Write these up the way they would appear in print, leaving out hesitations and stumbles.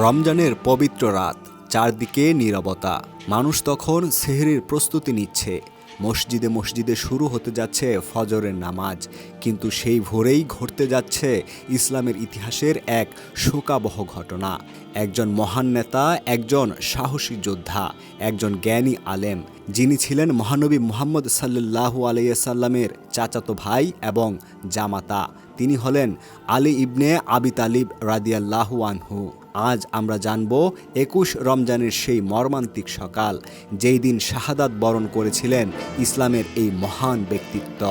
রমজানের পবিত্র রাত, চারদিকে নীরবতা। মানুষ তখন সেহরির প্রস্তুতি নিচ্ছে। মসজিদে মসজিদে শুরু হতে যাচ্ছে ফজরের নামাজ। কিন্তু সেই ভোরেই ঘটতে যাচ্ছে ইসলামের ইতিহাসের এক শোকাবহ ঘটনা। একজন মহান নেতা, একজন সাহসী যোদ্ধা, একজন জ্ঞানী আলেম, যিনি ছিলেন মহানবী মুহাম্মদ সাল্লাল্লাহু আলাইহি সাল্লামের চাচাতো ভাই এবং জামাতা। তিনি হলেন আলী ইবনে আবি তালিব রাদিয়াল্লাহু আনহু। আজ আমরা জানব ২১ রমজানের সেই মর্মান্তিক সকাল, যেই দিন শাহাদাত বরণ করেছিলেন ইসলামের এই মহান ব্যক্তিত্ব।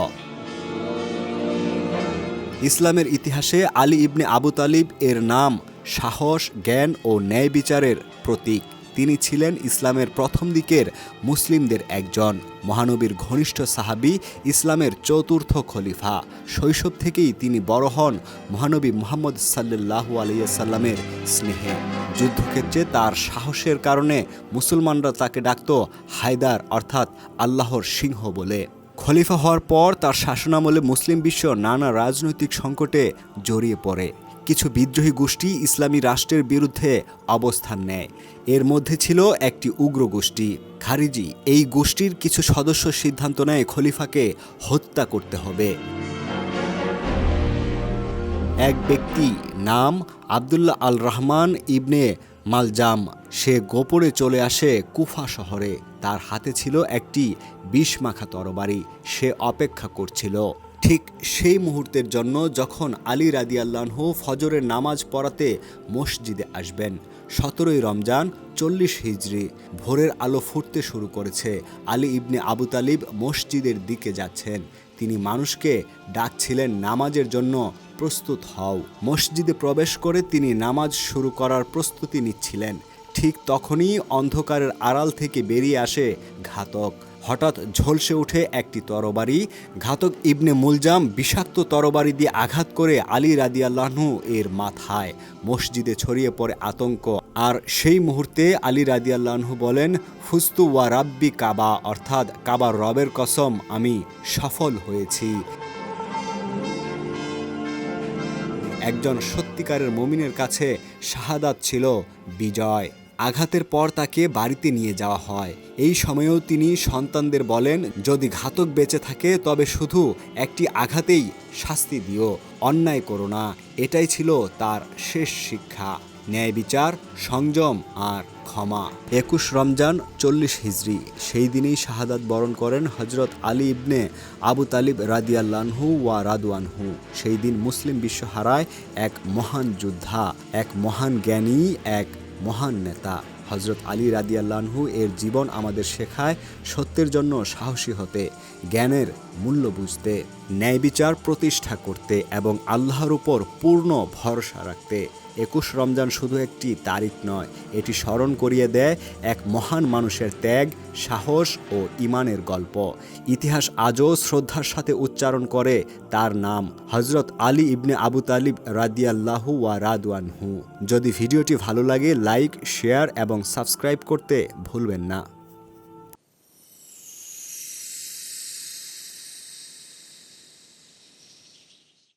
ইসলামের ইতিহাসে আলী ইবনে আবু তালিব এর নাম সাহস, জ্ঞান ও ন্যায় বিচারের প্রতীক। তিনি ছিলেন ইসলামের প্রথম দিকের মুসলিমদের একজন, মহানবীর ঘনিষ্ঠ সাহাবী, ইসলামের চতুর্থ খলিফা। শৈশব থেকেই তিনি বড় হন মহানবী মুহাম্মদ সাল্লাল্লাহু আলাইহি সাল্লামের স্নেহে। যুদ্ধক্ষেত্রে তার সাহসের কারণে মুসলমানরা তাকে ডাকত হায়দার, অর্থাৎ আল্লাহর সিংহ বলে। খলিফা হওয়ার পর তার শাসনামলে মুসলিম বিশ্ব নানা রাজনৈতিক সংকটে জড়িয়ে পড়ে। কিছু বিদ্রোহী গোষ্ঠী ইসলামী রাষ্ট্রের বিরুদ্ধে অবস্থান নেয়। এর মধ্যে ছিল একটি উগ্র গোষ্ঠী, খারিজি। এই গোষ্ঠীর কিছু সদস্য সিদ্ধান্ত নেয় খলিফাকে হত্যা করতে হবে। এক ব্যক্তি, নাম আবদুল্লাহ আল রহমান ইবনে মালজাম, সে গোপনে চলে আসে কুফা শহরে। তার হাতে ছিল একটি বিষমাখা তরবারি। সে অপেক্ষা করছিল ঠিক সেই মুহূর্তের জন্য যখন আলী রাদিয়াল্লাহু আনহু ফজরের নামাজ পড়াতে মসজিদে আসবেন। ১৭ই রমজান ৪০ হিজরি। ভোরের আলো ফুটতে শুরু করেছে। আলী ইবনে আবু তালিব মসজিদের দিকে যাচ্ছেন। তিনি মানুষকে ডাকছিলেন নামাজের জন্য প্রস্তুত হও। মসজিদে প্রবেশ করে তিনি নামাজ শুরু করার প্রস্তুতি নিচ্ছিলেন। ঠিক তখনই অন্ধকারের আড়াল থেকে বেরিয়ে আসে ঘাতক। হঠাৎ ঝলসে ওঠে একটি তরবারি। ঘাতক ইবনে মুলজাম বিষাক্ত তরবারি দিয়ে আঘাত করে আলী রাদিয়াল্লাহু আনহু এর মাথায়। মসজিদে ছড়িয়ে পড়ে আতঙ্ক। আর সেই মুহূর্তে আলী রাদিয়াল্লাহু আনহু বলেন, ফুস্তু ওয়া রাব্বি কাবা, অর্থাৎ কাবার রবের কসম, আমি সফল হয়েছি। একজন সত্যিকারের মুমিনের কাছে শাহাদাত ছিল বিজয়। আঘাতের পর তাকে বাড়িতে নিয়ে যাওয়া হয়। এই সময়েও তিনি সন্তানদের বলেন, যদি ঘাতক বেঁচে থাকে তবে শুধু একটি আঘাতেই শাস্তি দিও, অন্যায় করো না। এটাই ছিল তার শেষ শিক্ষা। ন্যায় বিচার, সংযম আর ক্ষমা। ২১ রমজান ৪০ হিজরি। সেই দিনেই শাহাদাত বরণ করেন হযরত আলী ইবনে আবু তালিব রাদিয়াল্লাহু আনহু ওয়া রাদু আনহু। সেই দিন মুসলিম বিশ্ব হারায় এক মহান যোদ্ধা, এক মহান জ্ঞানী, এক মহান নেতা। হযরত আলী রাদিয়াল্লাহু আনহু এর জীবন আমাদের শেখায় সত্যের জন্য সাহসী হতে, জ্ঞানের মূল্য বুঝতে, ন্যায় বিচার প্রতিষ্ঠা করতে এবং আল্লাহর উপর পূর্ণ ভরসা রাখতে। ২১ রমজান শুধু একটি তারিখ নয়, এটি স্মরণ করিয়ে দেয় এক মহান মানুষের ত্যাগ, সাহস ও ঈমানের গল্প। ইতিহাস আজও শ্রদ্ধার সাথে উচ্চারণ করে তার নাম, হযরত আলী ইবনে আবু তালিব রাদিয়াল্লাহু ওয়া রাদু আনহু। যদি ভিডিওটি ভালো লাগে লাইক, শেয়ার এবং সাবস্ক্রাইব করতে ভুলবেন না।